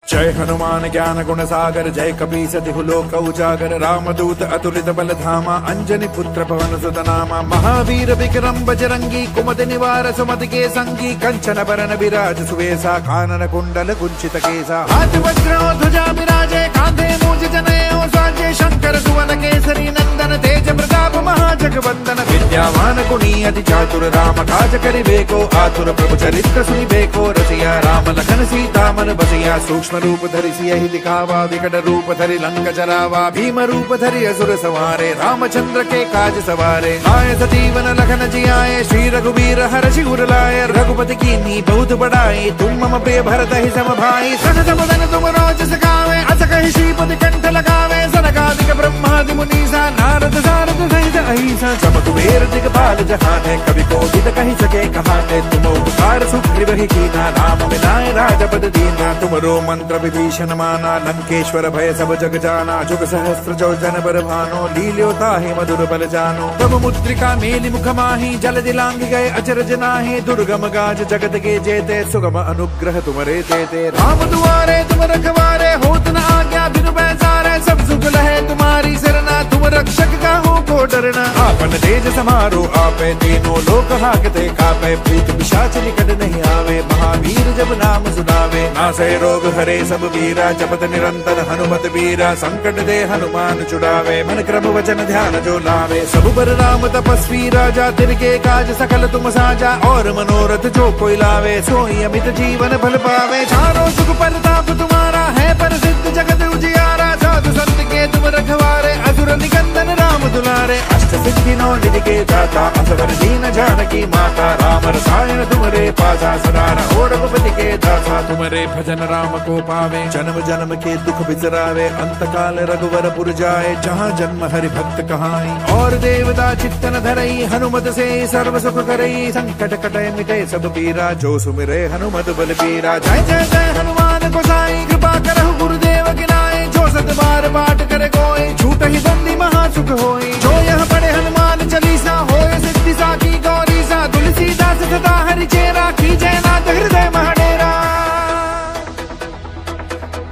जय हनुमान ज्ञान गुण सागर, जय कपीस तिहु लोक उजागर, रामदूत अतुलित बल धामा, अंजनी पुत्र पवन सुत नामा। महावीर विक्रम बजरंगी, कुमति निवार सुमति के संगी, कंचन बरन विराज सुवेसा, कानन कुंडल कुंचित केसा। हाथ वज्र ध्वजा विराजे, कांधे मूज जनेऊ साजे, शंकर सुवन केसरी नंदन, तेज प्रताप महाजगवंदन। विद्यावान गुणी अति चातुर, राम काज करिबेको आतुर, प्रभु चरित्र सुनिबेको रसिया, राम लखन सीता मन बसिया। सूक्ष्म रूप धरि सियहि दिखावा, विकट रूप धरि लंक जरावा, भीम रूप धरि असुर संहारे, रामचंद्र के काज सवारे। आए सजीवन लखन जियाए, श्री रघुवीर हर्षि उर लाए, रघुपति कीन्ही बहुत बड़ाई, तुम मम प्रिय भरत ही सम भाई। सहज बदन तुम रोज सखावे, अस कहि श्रीपति कंठ लगावे, सनकादिक ब्रह्मादि मुनीसा, नारद सारद सहित अहिसा। सब कुबेर दिगपाल जहाने, कवि कोविद कहि सके कहाने, तुम उपकार सुग्रीव ही कीना, राम मिलाए राजपद दीना। तुमरो मंत्र विभीषण माना, लंकेश्वर भय सब जग जाना, जुग सहस्त्र जो जन बर भानो, लील्यो ताहि मधुर बल जानो। तब मुद्रिका मेलि मुख माहि, जल दिलांग गए अचरज नाहि, दुर्गम गाज जगत के जेते, सुगम अनुग्रह तुमरे तेते। राम दुआरे तुम रखवारे, होत न आज्ञा बिनु पैसारे, सब सुख लहे तुम्हारी सरना, तुम रक्षक काहू को डरना। आपन तेज समारो आपे, तीनों लोक हाकते कापे, प्रीत पिशाच निकट नहीं आवे, महावीर जब नाम सुनावे। नासै रोग हरे सब वीरा, जपत निरंतर हनुमत वीरा, संकट दे हनुमान छुड़ावे, मन क्रम वचन ध्यान जो लावे। सब बर राम तपस्वी राजा, तिनके काज सकल तुम साजा, और मनोरथ जो कोई लावे, सोई अमित जीवन फल पावे। चारों सुख परताप तुम्हारा है, प्रसिद्ध जगत उजियारा, साधु संत के तुम रखवारे, असुर निकंदन राम दुलारे। अष्ट सिद्धि नौ निधि के दाता, असवर दीन जानकी माता, राम रसायन तुमरे पासा, सदा रहो रघुपति के दासा। तुमरे भजन राम को पावे, जन्म जन्म के दुख बिसरावे, अंत काल रघुवर पुर जाए, जहाँ जन्म हरि भक्त कहाई। और देवता चित्तन धरई, हनुमत से सर्व सुख करई, संकट कटे मिटे सब पीरा, जो सुमिरे हनुमत बल बीरा। जय जय जय हनुमान गोसाई, कृपा करहु गुरुदेव गिनाए, जो सत बार पाठ करे कोई, छूट ही बंदी महासुख होई। जो यह पढ़े हनुमान चालीसा, होय सिद्धि साखी गौरीसा, तुलसीदास सदा हरि चेरा, कीजय नाथ हृदय महडेरा।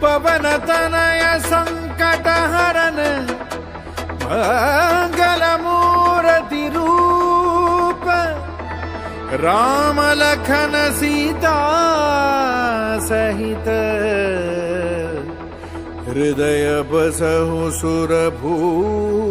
पवन तनय संकट हरन, मंगल मूर्ति रूप, राम लखन सीता सहित, हृदय बसहु सुरभूप।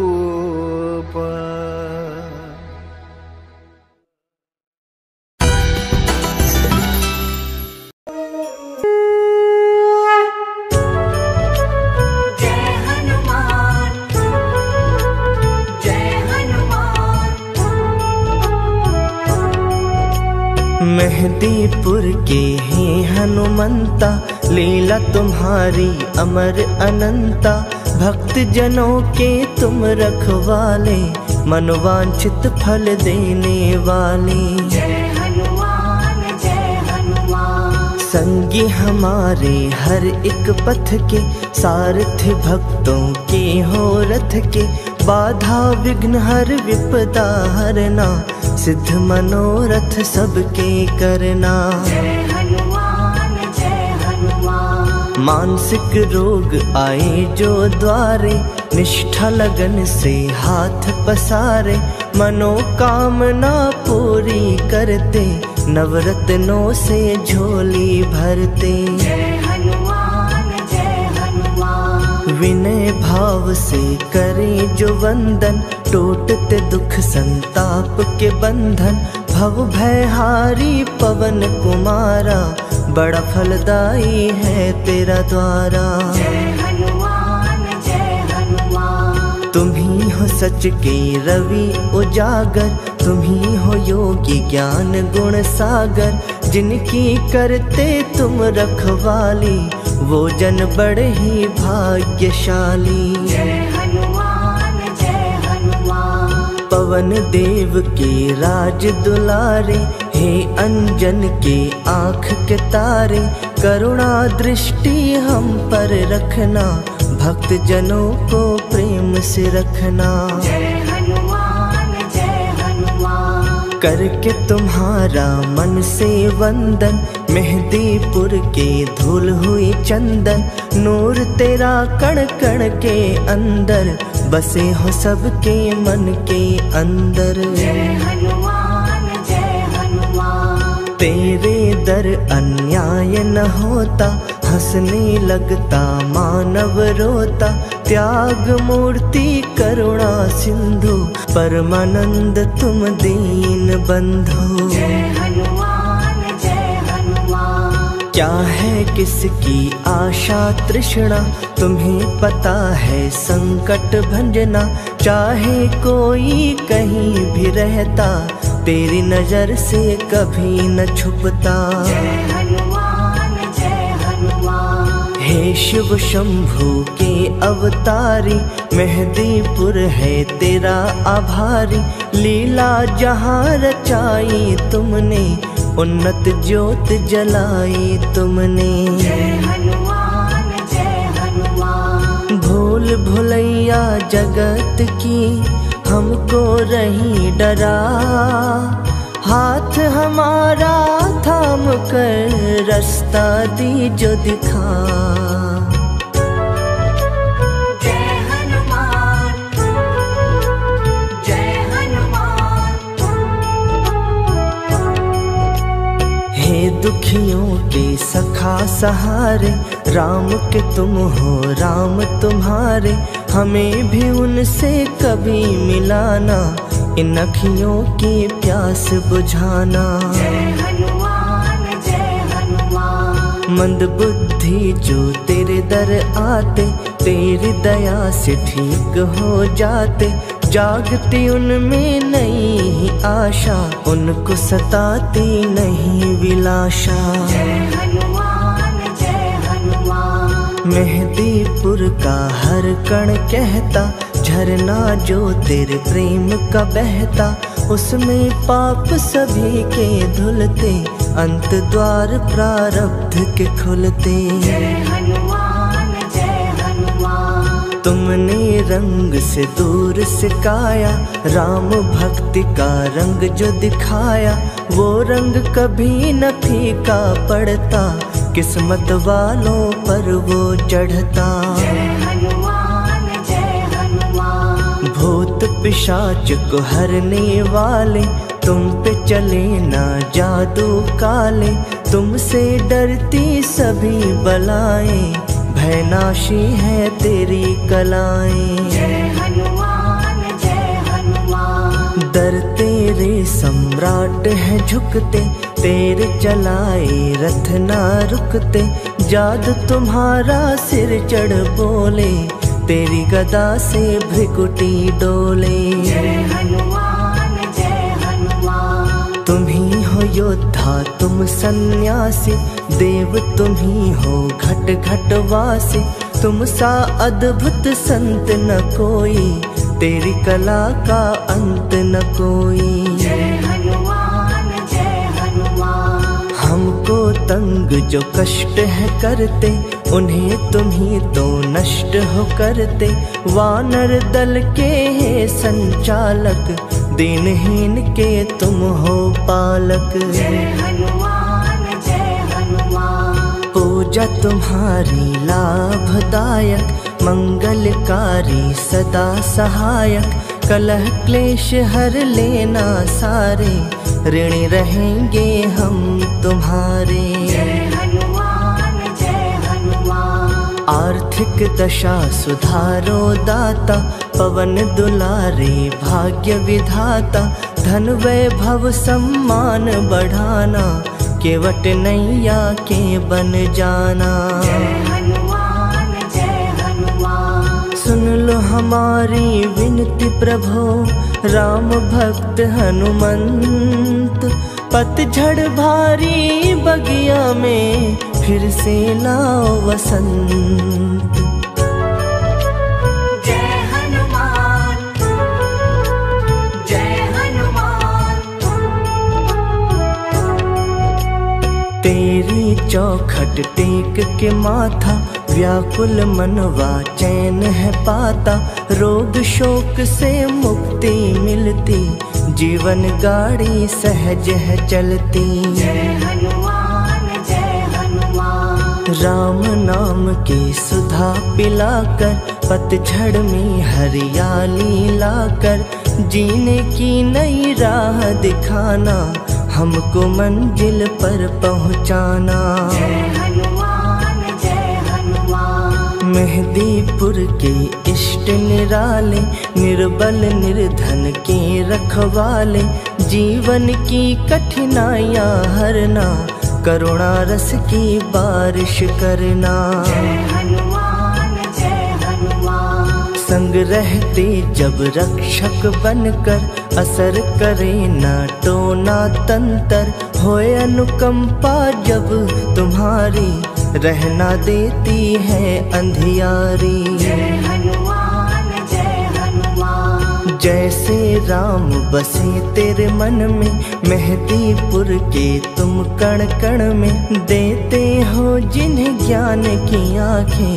मेहदीपुर के हैं हनुमंता, लीला तुम्हारी अमर अनंता, भक्त जनों के तुम रखवाले, मनोवांछित फल देने वाले। जय हनुमान जय हनुमान। संगी हमारे हर एक पथ के, सारथी भक्तों के हो रथ के, बाधा विघ्न हर विपदा हरना, सिद्ध मनोरथ सबके करना। जय हनुमान जय हनुमान। मानसिक रोग आए जो द्वारे, निष्ठा लगन से हाथ पसारे, मनोकामना पूरी करते, नवरत्नों से झोली भरते। जय हनुमान जय हनुमान। विनय भाव से करे जो वंदन, टूटते दुख संताप के बंधन, भव भयहारी पवन कुमारा, बड़ा फलदाई है तेरा द्वारा। जय हनुमान जय हनुमान। तुम्ही हो सच के रवि उजागर, तुम्ही हो योगी ज्ञान गुण सागर, जिनकी करते तुम रखवाली, वो जन बड़े ही भाग्यशाली। जय हनुमान जय हनुमान। पवन देव के राज दुलारे, हे अंजन के आँख के तारे, करुणा दृष्टि हम पर रखना, भक्त जनों को प्रेम से रखना। जय हनुमान जय हनुमान। करके तुम्हारा मन से वंदन, मेहंदीपुर के धूल हुई चंदन, नूर तेरा कण कण के अंदर, बसे हो सबके मन के अंदर। जय हनुमान जय हनुमान। तेरे दर अन्याय न होता, हंसने लगता मानव रोता, त्याग मूर्ति करुणा सिंधु, परमानंद तुम दीन बंधु। जय हनुमान जय हनुमान। क्या है किसकी आशा तृष्णा, तुम्हें पता है संकट भंजना, चाहे कोई कहीं भी रहता, तेरी नजर से कभी न छुपता। जय हनुमान जय हनुमान। हे शिव शंभु के अवतारी, मेहंदीपुर है तेरा आभारी, लीला जहाँ रचाई तुमने, उन्नत ज्योत जलाई तुमने। जय हनुमान जय हनुमान। भूल भुलैया जगत की हमको रही डरा, हाथ हमारा थाम कर रास्ता दीजो दिखा। जय हनुमान जय हनुमान। हे दुखियों के सखा सहारे, राम के तुम हो राम तुम्हारे, हमें भी उनसे कभी मिलाना, इन अखियों की प्यास बुझाना। जय हनुमान जय हनुमान। मंद बुद्धि जो तेरे दर आते, तेरी दया से ठीक हो जाते, जागती उनमें नई आशा, उनको सताती नहीं विलाशा। जय हनुमान जय हनुमान। मेहंदीपुर का हर कण कहता, झरना जो तेरे प्रेम का बहता, उसमें पाप सभी के धुलते, अंत द्वार प्रारब्ध के खुलते। जय हनुमान जय हनुमान। तुमने रंग से दूर सिखाया, राम भक्ति का रंग जो दिखाया, वो रंग कभी न फीका पड़ता, किस्मत वालों पर वो चढ़ता। जय हनुमान जय हनुमान। भूत पिशाच को हरने वाले, तुम पे चले ना जादू काले, तुमसे डरती सभी बलाएं, भयनाशी है तेरी कलाएं। जय हनुमान जय हनुमान। दर तेरे सम्राट है झुकते, तेरे चलाए रथ ना रुकते, जादू तुम्हारा सिर चढ़ बोले, तेरी गदा से भृकुटी डोले। जय हनुमान जय हनुमान। तुम ही हो योद्धा तुम सन्यासी, देव तुम ही हो घट घट वासी, तुम सा अद्भुत संत न कोई, तेरी कला का अंत न कोई। जय हनुमान जय हनुमान। हमको तंग जो कष्ट है करते, उन्हें तुम ही तो नष्ट हो करते, वानर दल के है संचालक, दीनहीन के तुम हो पालक। जय हनुमान जय हनुमान। पूजा तुम्हारी लाभदायक, मंगलकारी सदा सहायक, कलह क्लेश हर लेना सारे, ऋण रहेंगे हम तुम्हारे। जय हनुमान जय हनुमान। आर्थिक दशा सुधारो दाता, पवन दुलारे भाग्य विधाता, धन वैभव सम्मान बढ़ाना, केवट नैया के बन जाना। जय हनुमान जय हनुमान। सुन लो हमारी विनती प्रभो, राम भक्त हनुमंत, पतझड़ भारी बगिया में फिर से लाओ वसंत। जय हनुमान जय हनुमान। तेरी चौखट टेक के माथा, व्याकुल मनवा चैन है पाता, रोग शोक से मुक्ति मिलती, जीवन गाड़ी सहज है चलती। जय हनुमान राम नाम के सुधा पिलाकर, पतझड़ में हरियाली लाकर, जीने की नई राह दिखाना, हमको मंजिल पर पहुंचाना। जय हनुमान जय हनुमान। मेहदीपुर के इष्ट निराले, निर्बल निर्धन के रखवाले, जीवन की कठिनाइयाँ हरना, करुणा रस की बारिश करना। जय हनुमान जय हनुमान। संग रहते जब रक्षक बनकर, असर करे ना टोना तंतर, होए अनुकंपा जब तुम्हारी, रहना देती है अंधियारी। जय हनुमान जय हनुमान। जैसे राम बसे तेरे मन में, मेहदीपुर के तुम कण कण में, देते हो जिन्हें ज्ञान की आँखें,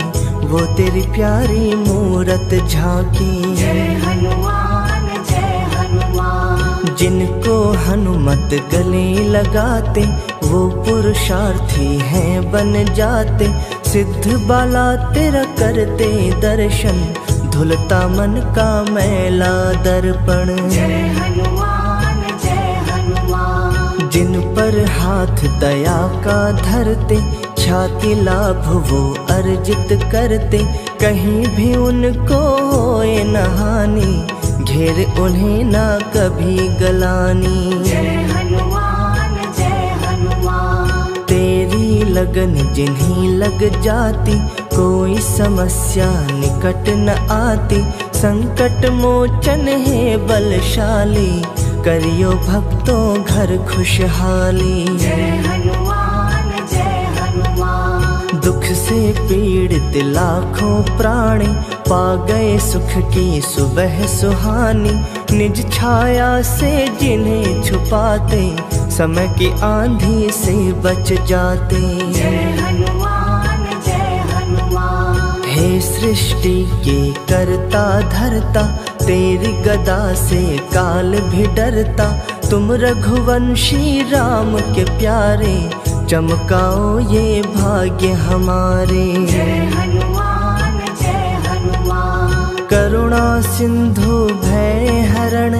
वो तेरी प्यारी मूरत झांकी। जय हनुमान जय हनुमान। जिनको हनुमत गले लगाते, वो पुरुषार्थी हैं बन जाते, सिद्ध बाला तेरा करते दर्शन, धुलता मन का मैला दर्पण। जय हनुमान जय हनुमान। जिन पर हाथ दया का धरते, ख्याति लाभ वो अर्जित करते, कहीं भी उनको होए न हानि, घेर उन्हें ना कभी गलानी। जय हनुमान जय हनुमान। तेरी लगन जिन्हीं लग जाती, कोई समस्या निकट न आती, संकट मोचन है बलशाली, करियो भक्तों घर खुशहाली। जय हनुमान जय हनुमान। दुख से पीड़ित लाखों प्राणी, पा गए सुख की सुबह सुहानी, निज छाया से जिन्हें छुपाते, समय की आंधी से बच जाते। जय हनुमान जय हनुमान। हे सृष्टि के करता धरता, तेरी गदा से काल भी डरता, तुम रघुवंशी राम के प्यारे, चमकाओ ये भाग्य हमारे। जय हनुमान जय हनुमान। करुणा सिंधु भय हरण,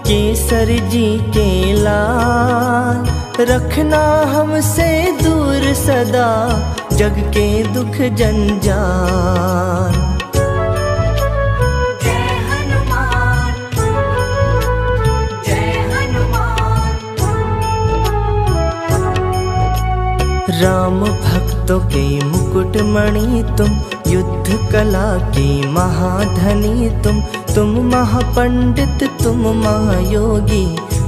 केसर जी के लाल, रखना हमसे दूर सदा, जग के दुख जंजाल। जय हनुमान जय हनुमान। राम भक्तों के मुकुट मणि तुम, युद्ध कला की महाधनी तुम महापंडित तुम महायोगी,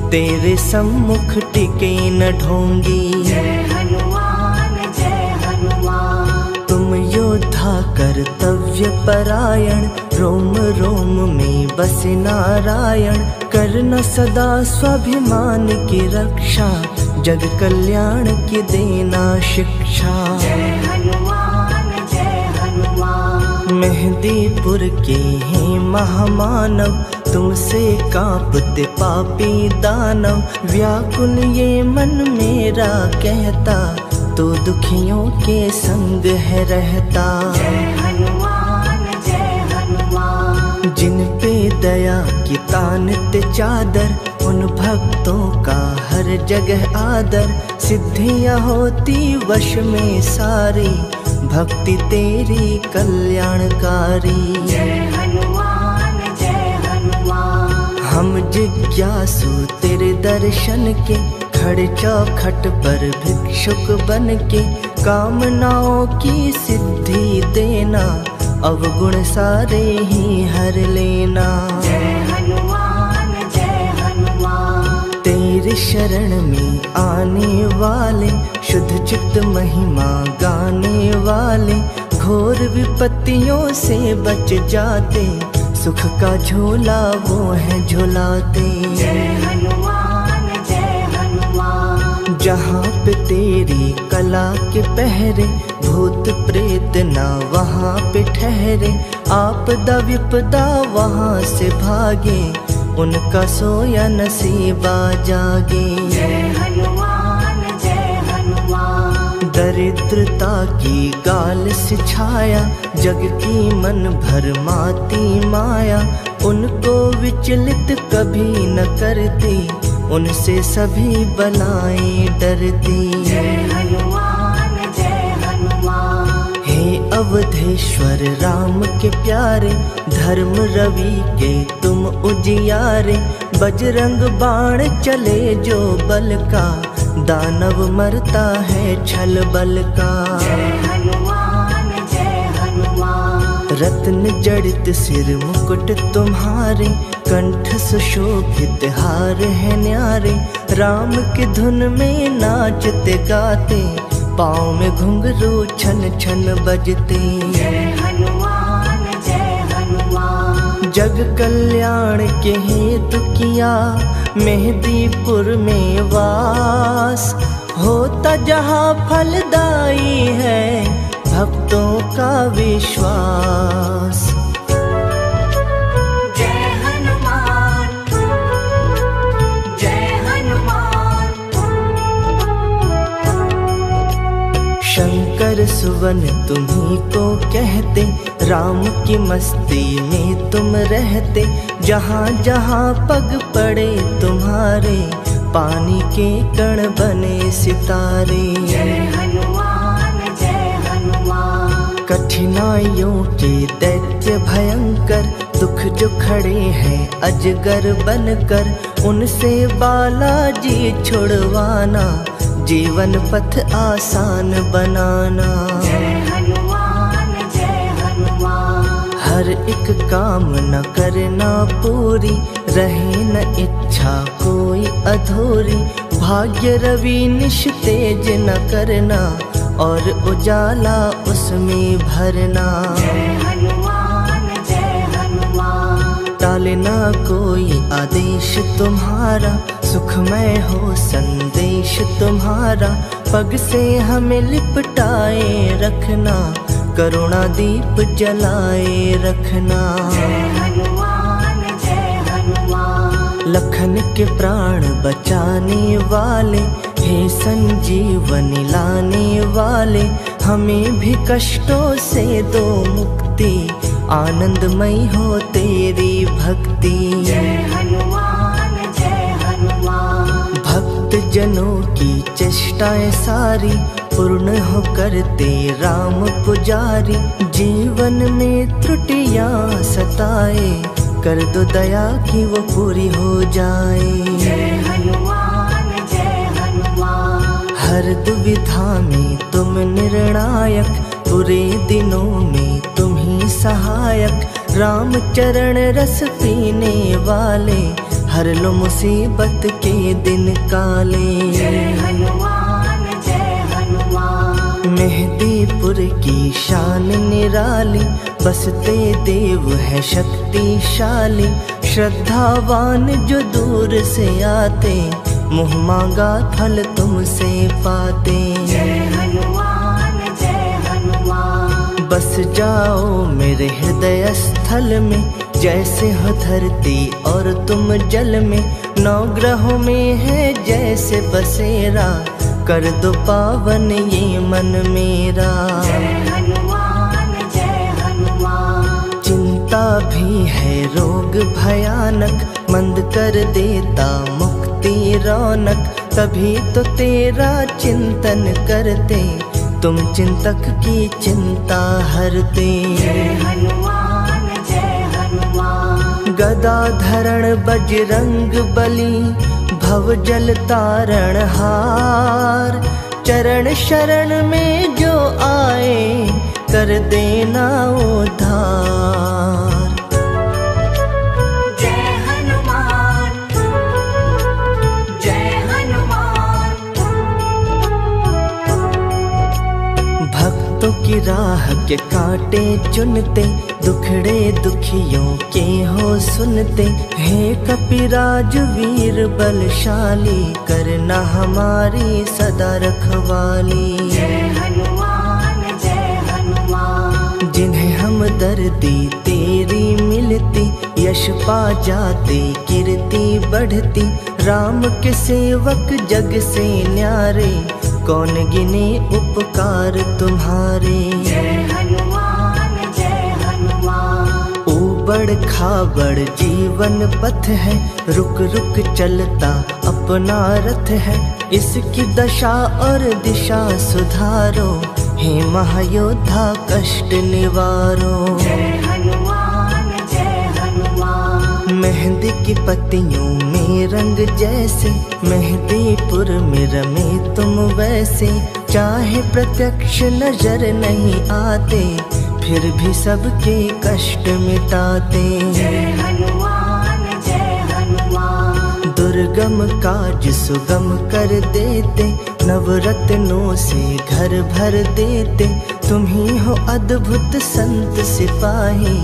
तेरे सम्मुख टिके न ढोंगी। जय हनुमान जय हनुमान। तुम योद्धा कर्तव्य परायण, रोम रोम में बसे नारायण, करना सदा स्वाभिमान की रक्षा, जग कल्याण की देना शिक्षा। जय हनुमान जय हनुमान। मेहदीपुर के हैं महामानव, तुमसे कांपते पापी दानव, व्याकुल ये मन मेरा कहता, तो दुखियों के संग है रहता। जय हनुमान जय हनुमान। जिन पे दया की तानत चादर, उन भक्तों का हर जगह आदर, सिद्धियां होती वश में सारी, भक्ति तेरी कल्याणकारी। जय हनुमान जय हनुमान। हम जिज्ञासु तेरे दर्शन के, खड़े चौखट पर भिक्षुक बन के, कामनाओं की सिद्धि देना, अवगुण सारे ही हर लेना। जय हनुमान जय हनुमान। तेरे शरण में आने वाले, शुद्ध चित्त महिमा गाने वाले, घोर विपत्तियों से बच जाते, सुख का झोला वो है झुलाते। जय हनुमान जय हनुमान। जहाँ पे तेरी कला के पहरे, भूत प्रेत ना वहाँ पे ठहरे, आपदा विपदा वहाँ से भागे, उनका सोया नसीबा जागे। जय हनुमान जय हनुमान। दरिद्रता की गाल से छाया, जग की मन भर माती माया। उनको विचलित कभी न करती, उनसे सभी बलाएं डरती। जय हनुमान जय हनुमान। हे अवधेश्वर राम के प्यारे, धर्म रवि के तुम उजियारे। बजरंग बाण चले जो बल का, दानव मरता है छल बल का। जय हनुमान जय हनुमान। रत्न जड़ित सिर मुकुट तुम्हारे, कंठ सुशोभित हार है न्यारे। राम की धुन में नाचते गाते, पाँव में घुंघरू छन छन बजते। जय हनुमान जय हनुमान। जग कल्याण के हेतु किया, मेहदीपुर में वास। होता जहाँ फलदाई है, भक्तों का विश्वास। जय हनुमान जय हनुमान। शंकर सुवन तुम्ही को कहते, राम की मस्ती में तुम रहते। जहाँ जहाँ पग पड़े तुम्हारे, पानी के कण बने सितारे। जय हनुमान जय हनुमान। कठिनाइयों के दैत्य भयंकर, दुख जो खड़े हैं अजगर बनकर। उनसे बालाजी छुड़वाना, जीवन पथ आसान बनाना। जय हनुमान जय हनुमान। हर एक काम न करना पूरी, रहे न इच्छा कोई अधूरी। भाग्य रवि निश तेज न करना, और उजाला उसमें भरना। जय हनुमान जय हनुमान। टाले ना कोई आदेश तुम्हारा, सुखमय हो संदेश तुम्हारा। पग से हमें लिपटाए रखना, करुणा दीप जलाए रखना। जय हनुमान जय हनुमान। लखन के प्राण बचाने वाले, हे संजीवनी लाने वाले। हमें भी कष्टों से दो मुक्ति, आनंदमयी हो तेरी भक्ति। जय हनुमान जय हनुमान। भक्त जनों की चेष्टाएं सारी, पूर्ण हो करते राम पुजारी। जीवन में त्रुटियां सताए, कर दो दया कि वो पूरी हो जाए। जय हनुमान जय हनुमान। हर दुविधा में तुम निर्णायक, बुरे दिनों में तुम ही सहायक। राम चरण रस पीने वाले, हर लो मुसीबत के दिन काले। जय हनुमान जय हनुमान। मेहदीपुर की शान निराली, बसते देव है शक्तिशाली। श्रद्धावान जो दूर से आते, मुँह मांगा फल तुमसे पाते। जय हनुमान जय हनुमान। बस जाओ मेरे हृदय स्थल में, जैसे हो धरती और तुम जल में। नौ ग्रहों में है जैसे बसेरा, कर दो पावन ये मन मेरा। जय हनुमान जय हनुमान। चिंता भी है रोग भयानक, मंद कर देता मुक्ति रौनक। तभी तो तेरा चिंतन करते, तुम चिंतक की चिंता हरते। जय हनुमान जय हनुमान। गदा धरण बजरंग बली, भव जल तारण हार। चरण शरण में जो आए, कर देना उद्धार। जय हनुमान जय हनुमान। भक्तों की राह के कांटे चुनते, दुखड़े दुखियों के हो सुनते। हे कपिराज वीर बलशाली, करना हमारी सदा रखवाली। जय हनुमान जय हनुमान। जिन्हें हम दर्दी तेरी मिलती, यश पा जाते कीर्ति बढ़ती। राम के सेवक जग से न्यारे, कौन गिने उपकार तुम्हारे। जय हनुमान जय हनुमान। ऊबड़ खाबड़ जीवन पथ है, रुक रुक चलता अपना रथ है। इसकी दशा और दिशा सुधारो, हे महायोद्धा कष्ट निवारो। जय हनुमान जय हनुमान। मेहंदी की पत्तियों में रंग जैसे, मेहंदीपुर में रमे तुम वैसे। चाहे प्रत्यक्ष नजर नहीं आते, फिर भी सबके कष्ट मिटाते। जय हनुमान जय हनुमान। दुर्गम काज सुगम कर देते, नवरत्नों से घर भर देते। तुम ही हो अद्भुत संत सिपाही,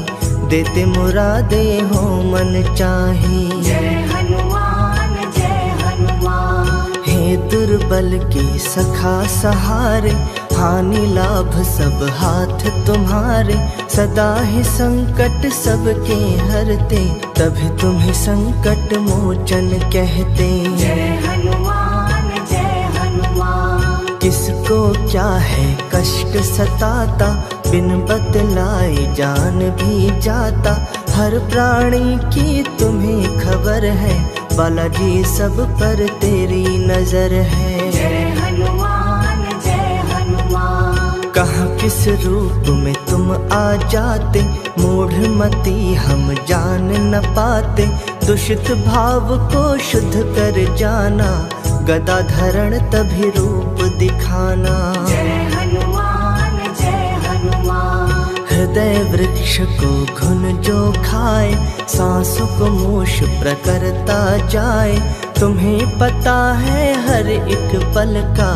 देते मुरादे हो मन चाहे। जय हनुमान जय हनुमान। हे दुर्बल के सखा सहारे, हानि लाभ सब हाथ तुम्हारे। सदा ही संकट सबके हरते, तभी तुम्हें संकट मोचन कहते। जय हनुमान जय हनुमान। किसको क्या है कष्ट सताता, बिन बतलाए जान भी जाता। हर प्राणी की तुम्हें खबर है, बालाजी सब पर तेरी नजर है। जय हनुमान जय हनुमान। कहाँ किस रूप में तुम आ जाते, मूढ़मती हम जान न पाते। दूषित भाव को शुद्ध कर जाना, गदा धरण तभी रूप दिखाना। जय हनुमान जय हनुमान। हृदय वृक्ष को घुन जो खाए, सांसों को मोश प्रकरता जाए। तुम्हें पता है हर एक पल का,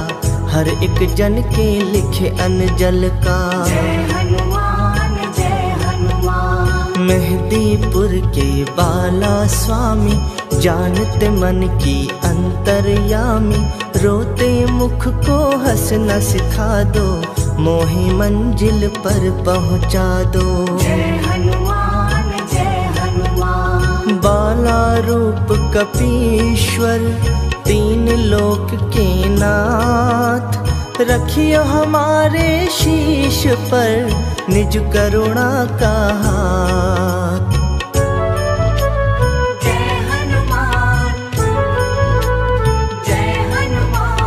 हर एक जन के लिखे अनजल का। जय हनुमान जय हनुमान। मेहंदीपुर के बाला स्वामी, जानते मन की अंतर्यामी। रोते मुख को हंसना सिखा दो, मोही मंजिल पर पहुंचा दो। जय हनुमान जय हनुमान। बाला रूप कपीश्वर, तीन लोक के नाथ। रखियो हमारे शीश पर निज करुणा का हाथ। जय हनुमान जय हनुमान।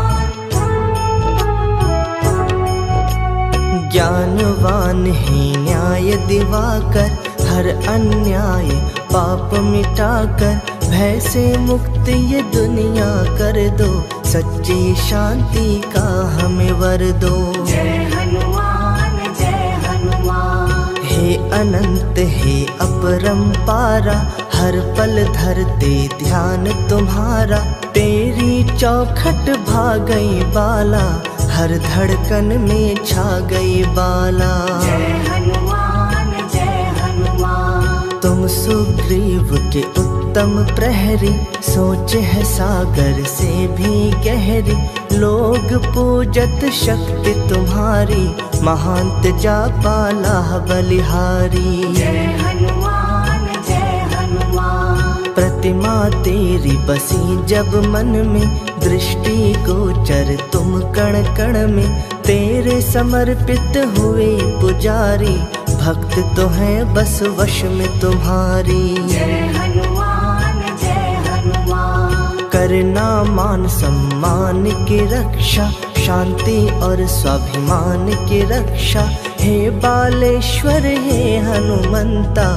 ज्ञानवान है न्याय दिवाकर, हर अन्याय पाप मिटाकर। भय से मुक्त ये दुनिया कर दो, सच्ची शांति का हमें वर दो। जय हनुमान जय हनुमान। हे अनंत हे अपरंपारा, हर पल धरते ध्यान तुम्हारा। तेरी चौखट भा गई बाला, हर धड़कन में छा गई बाला। जय हनुमान जय हनुमान। तुम सुग्रीव के उत्तम प्रहरी, सोच है सागर से भी गहरी। लोग पूजत शक्ति तुम्हारी, महांत जापाला बलिहारी। जय हनुमान जय हनुमान। प्रतिमा तेरी बसी जब मन में, दृष्टि गोचर तुम कण कण में। तेरे समर्पित हुए पुजारी, भक्त तो है बस वश में तुम्हारी। जय हनुमान जय हनुमान। करना मान सम्मान की रक्षा, शांति और स्वाभिमान की रक्षा। हे बालेश्वर हे हनुमंता,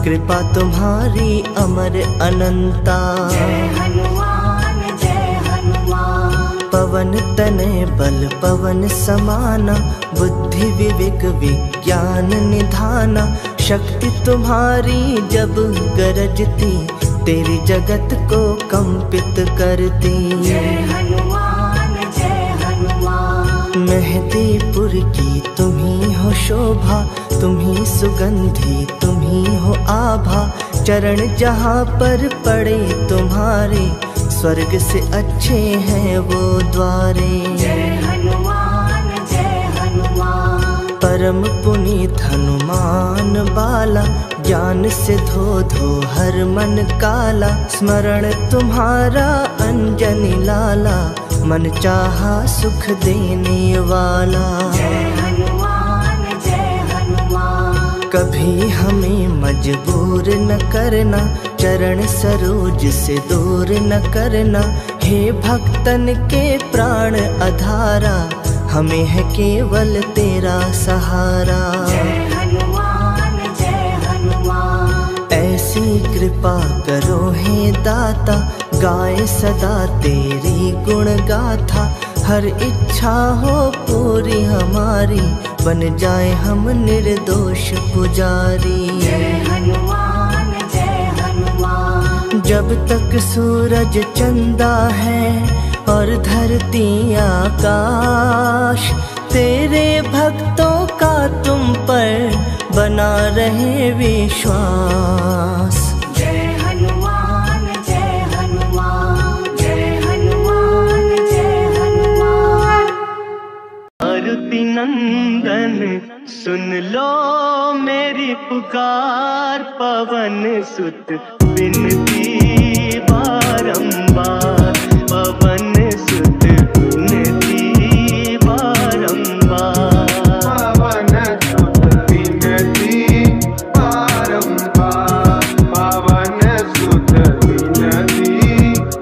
कृपा तुम्हारी अमर अनंता। जय हनुमान जय हनुमान। पवन तनय बल पवन समाना, बुद्धि विवेक विज्ञान निधाना। शक्ति तुम्हारी जब गरजती, तेरी जगत को कंपित करती। जय हनुमान जय हनुमान। मेहंदीपुर की तुम्ही हो शोभा, तुम्ही सुगंधी तुम्ही हो आभा। चरण जहाँ पर पड़े तुम्हारे, स्वर्ग से अच्छे हैं वो द्वारे। जय हनुमान जय हनुमान। परम पुनीत हनुमान बाला, ज्ञान से धो धो हर मन काला। स्मरण तुम्हारा अंजनी लाला, मन चाहा सुख देने वाला। जय हनुमान जय हनुमान। कभी हमें मजबूर न करना, चरण सरोज से दूर न करना। हे भक्तन के प्राण आधारा, हमें है केवल तेरा सहारा। जय हनुमान जय हनुमान। ऐसी कृपा करो हे दाता, गाए सदा तेरी गुण गाथा। हर इच्छा हो पूरी हमारी, बन जाए हम निर्दोष पुजारी। जय हनुमान जय हनुमान। जब तक सूरज चंदा है और धरती आकाश, तेरे भक्तों का तुम पर बना रहे विश्वास। जय हनुमान जय हनुमान। जय हनुमान जय हनुमान। मारुति नंदन सुन लो मेरी पुकार, पवन सुत विनती बारंबार। पवन सुत विनती बारंबार। पवन सुत विनती बारंबार। पवन सुत विनती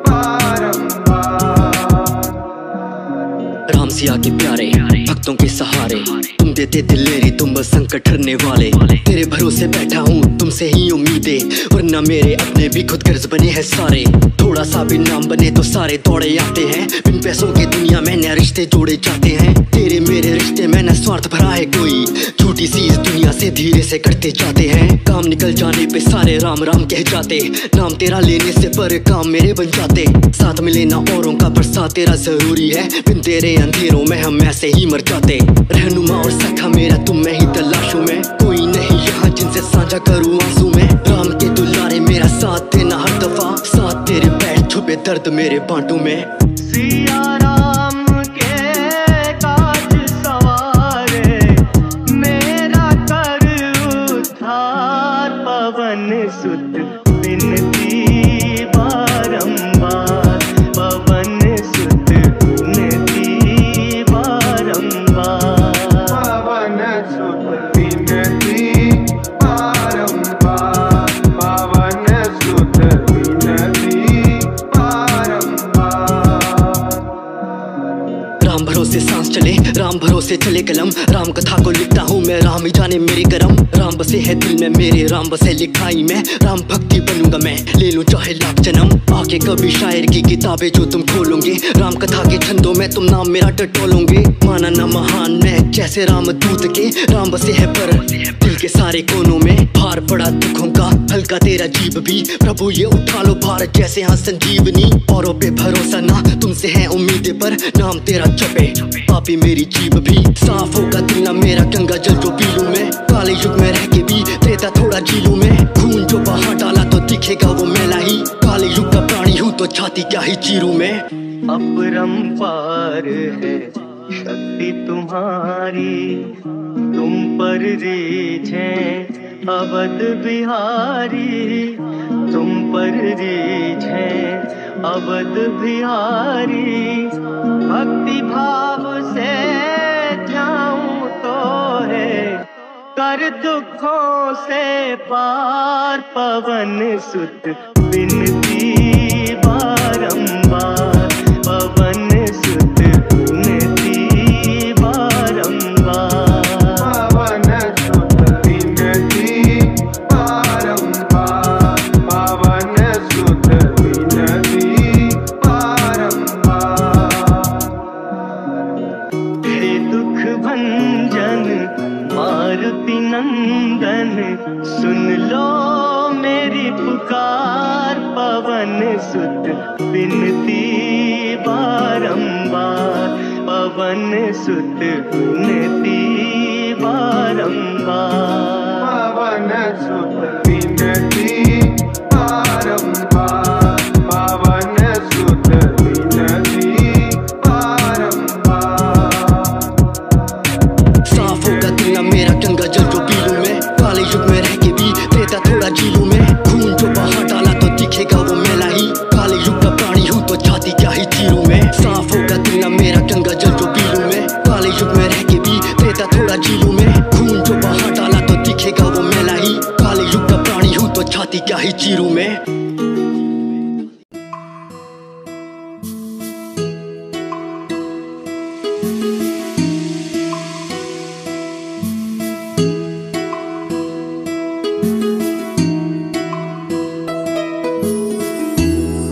बारंबार। राम सिया के प्यारे भक्तों के सहारे, तुम देते दिलेरी, तुम बस संकट हरने वाले। तेरे भरोसे बैठा हूँ, तुमसे ही उम्मीदें, वरना मेरे अपने भी खुद गर्ज बने हैं सारे। थोड़ा सा भी नाम बने तो सारे दौड़े आते हैं। बिन पैसों की दुनिया में नए रिश्ते जोड़े जाते हैं। तेरे मेरे रिश्ते में न स्वार्थ भरा है कोई, छोटी सी इस दुनिया से धीरे से करते जाते हैं। काम निकल जाने पे सारे राम राम कह जाते, नाम तेरा लेने से पर काम मेरे बन जाते। साथ मिले ना औरों का, पर साथ तेरा जरूरी है। बिन तेरे अंधेरों में हम ऐसे ही मर जाते। रहनुमा और सखा मेरा तुम में ही तलाशूं मैं, कोई नहीं यहाँ जिनसे साझा करूँ आंसू में। राम के दुलारे मेरा साथ देना हर दफा, साथ तेरे बैठ छुपे दर्द मेरे बांटू में। सिया राम के काज सवारे, मेरा कर उद्धार। पवन सुत विनती बारंबार। पवन सुत विनती बारंबार। पवन सुत विनती बारंबार। पवन सुत विनती बारंबार। राम भरोसे सांस चले, राम भरोसे चले कलम। राम कथा को लिखता हूँ मैं, राम ही जाने मेरे करम। राम बसे है दिल में मेरे, राम बसे लिखाई में। राम भक्ति बनूंगा मैं, ले लूं चाहे लाख जन्म। आके कभी शायर की किताबें जो तुम खोलोगे, राम कथा के छंदों में तुम नाम मेरा टटोलोगे। माना ना महान मैं जैसे राम दूत के, राम बसे है पर दिल के सारे कोनों में। भार पड़ा दुखों का हल्का तेरा जीव भी, प्रभु ये उठा लो भार जैसे हाँ संजीवनी। औरों पे भरोसा ना, तुमसे है उम्मीदें पर नाम तेरा जपे पापी मेरी जीव भी। साफ होगा दिल ना मेरा गंगा जल जो पी लूं मैं, काले युग में रह के भी त्रेता थोड़ा जी लूं मैं। खून जो बहा डाला तो दिखेगा वो मैला ही, काले युग का प्राणी हूँ तो छाती क्या ही चीरूं मैं। अपरंपार है शक्ति तुम्हारी, तुम पर रीझ है अवध बिहारी। तुम पर रीझ है अवध बिहारी। भक्ति भाव से जाऊं तो है कर दुखों से पार। पवन सुत विनती बारंबार। पवन सुत विनती बारंबार। पवन सुत विनती बारंबार। पवन सुत विनती बारंबार। हे दुख भंजन मारुति नंदन, सुन लो मेरी पुकार। पवन सुत विनती बारंबार। पवन सुत विनती बारंबार। पवन सुत विनती बारंबार। पवन सुत विनती बारंबार। साफ होगा दिल ना मेरा गंगा जल जो पी लूं मैं, काले युग में रह के भी त्रेता थोड़ा जी लूं मैं। खून जो बहा डाला तो दिखेगा वो मैला ही, काले युग का प्राणी हूँ तो छाती क्या ही चीरूं मैं। साफ होगा ही चीरू मैं।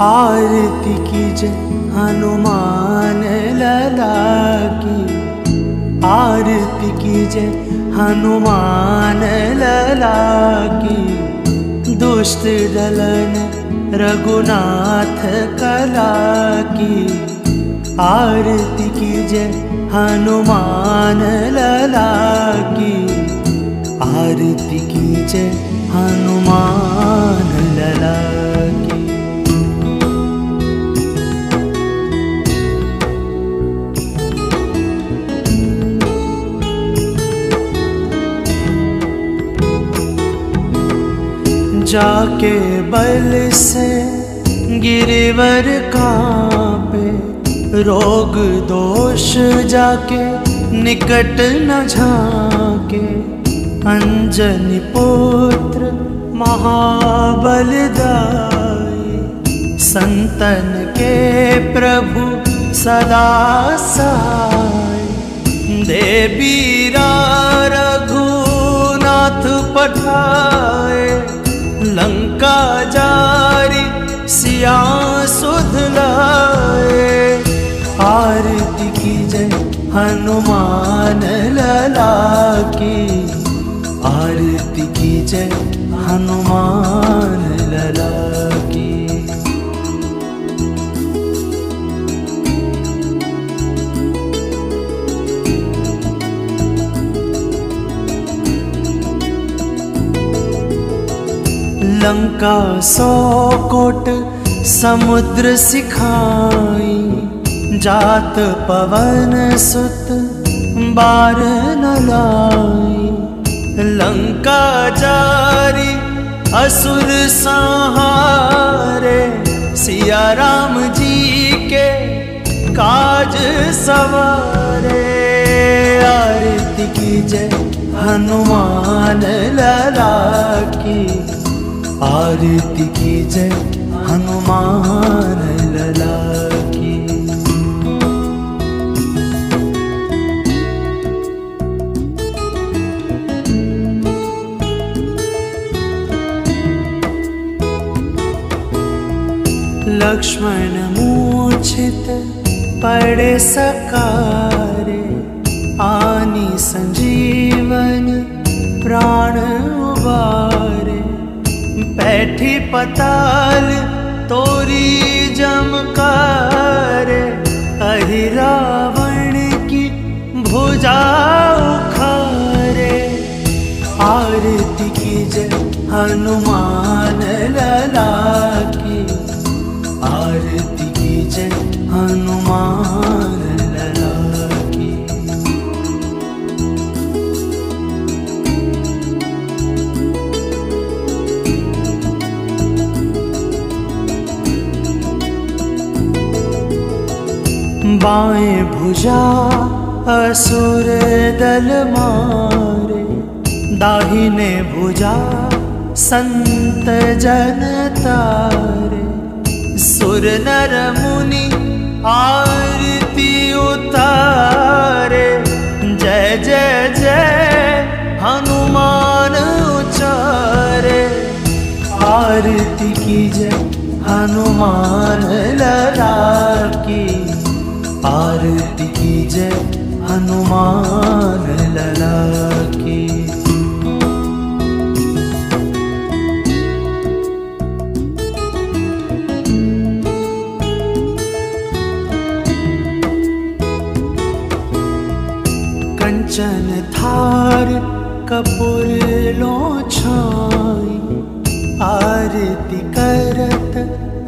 आरती कीजिए हनुमान लला की, आरती कीजिए हनुमान लला की। दुष्ट दलन रघुनाथ कला की, आरती कीजिए हनुमान लला की, आरती कीजिए हनुमान लला की। जाके बल से गिरिवर कांपे, रोग दोष जाके निकट न झांके। अंजनी पुत्र महाबलदाई, संतन के प्रभु सदा सहाय। देवीरा रघुनाथ पठाए, लंका जारी सिया सुध लाए। आरती कीजिए हनुमान लला की, आरती कीजिए हनुमान लला की। लंका 100 कोट समुद्र सिखाई, जात पवन सुत बार न लाई। लंका जारी असुर संहारे, सिया राम जी के काज सवारे। आरती कीजिए हनुमान लला की, आरती कीजिए हनुमान लला की। लक्ष्मण मूर्छित पड़े सकारे, आनी संजीवन प्राण उबारे। बैठी पताल तोरी जमकारे, अहि रावण की भुजा उखारे। आरती कीजिए हनुमान लला की, आरती कीजिए हनुमान लला की। बाएं भुजा असुर दल मारे, दाहिने भुजा संत जन तारे। सुर नर मुनि आरती उतारे, जय जय जय हनुमान उचारे। आरती कीजिए हनुमान लला की, आरती कीजिए हनुमान लला की। कंचन थार कपूर लो छाई, आरती करत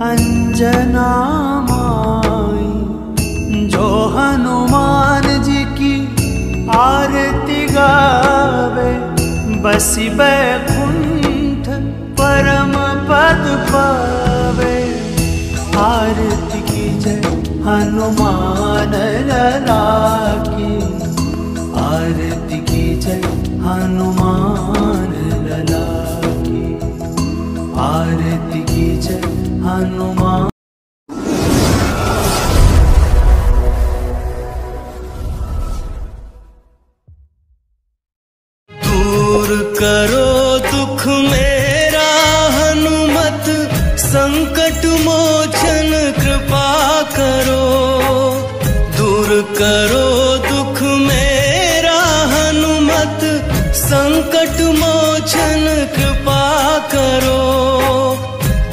अंजना माई। जो हनुमान जी की आरती गावे, बसी बैकुंठ परम पद पावे। आरती कीजिए हनुमान लला की, आरती कीजिए हनुमान लला की। आरती करो दुख मेरा हनुमत, संकट मोचन कृपा करो। दूर करो दुख मेरा हनुमत, संकट मोचन कृपा करो।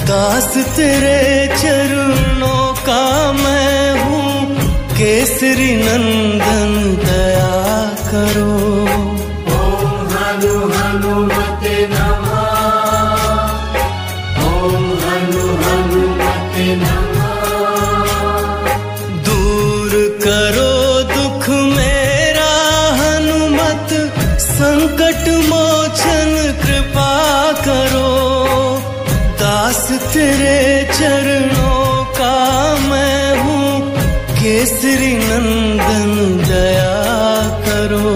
दास तेरे चरणों का मैं हूँ, केसरी नंदन दया करो। ओम हनु हनुमते नमः, ओम हनु हनुमते नमः। दूर करो दुख मेरा हनुमत, संकट मोचन कृपा करो। दास तेरे चरणों का मैं हूँ, केसरी नंदन दया करो।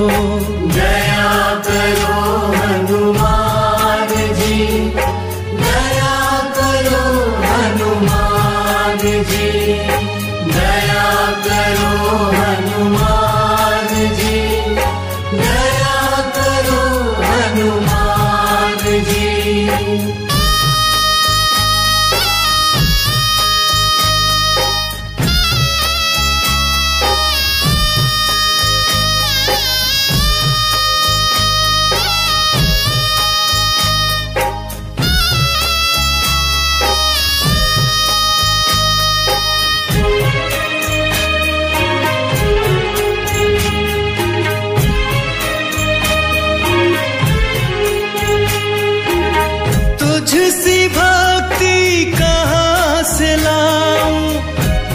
दया करो हनुमान जी, दया करो हनुमान जी, दया करो हनुमान जी, दया करो हनुमान जी। तुझसी भक्ति कहाँ से लाऊं,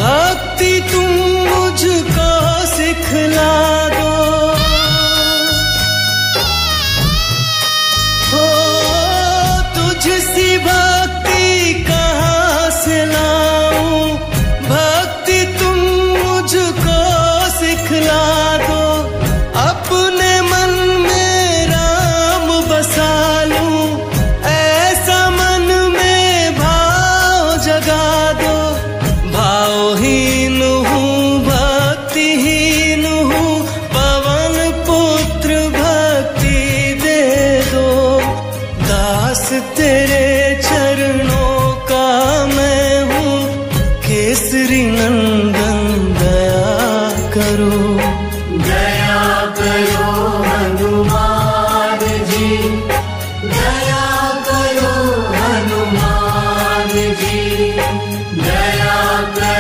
भक्ति तुम मुझको सिखला दो। हो तुझसी भक्ति कहाँ से लाऊं, भक्ति तुम मुझको सिखला दो। अपने मन में राम बसा लूं, ऐसा मन में भाव जगा दो। भावहीन हूँ भक्तिहीन हूँ, पवन पुत्र भक्ति दे दो। दास तेरे चरणों का मैं हूँ, केसरी नंदन दया करो। दया करो हनुमान जी, दया करो हनुमान जी, दया करो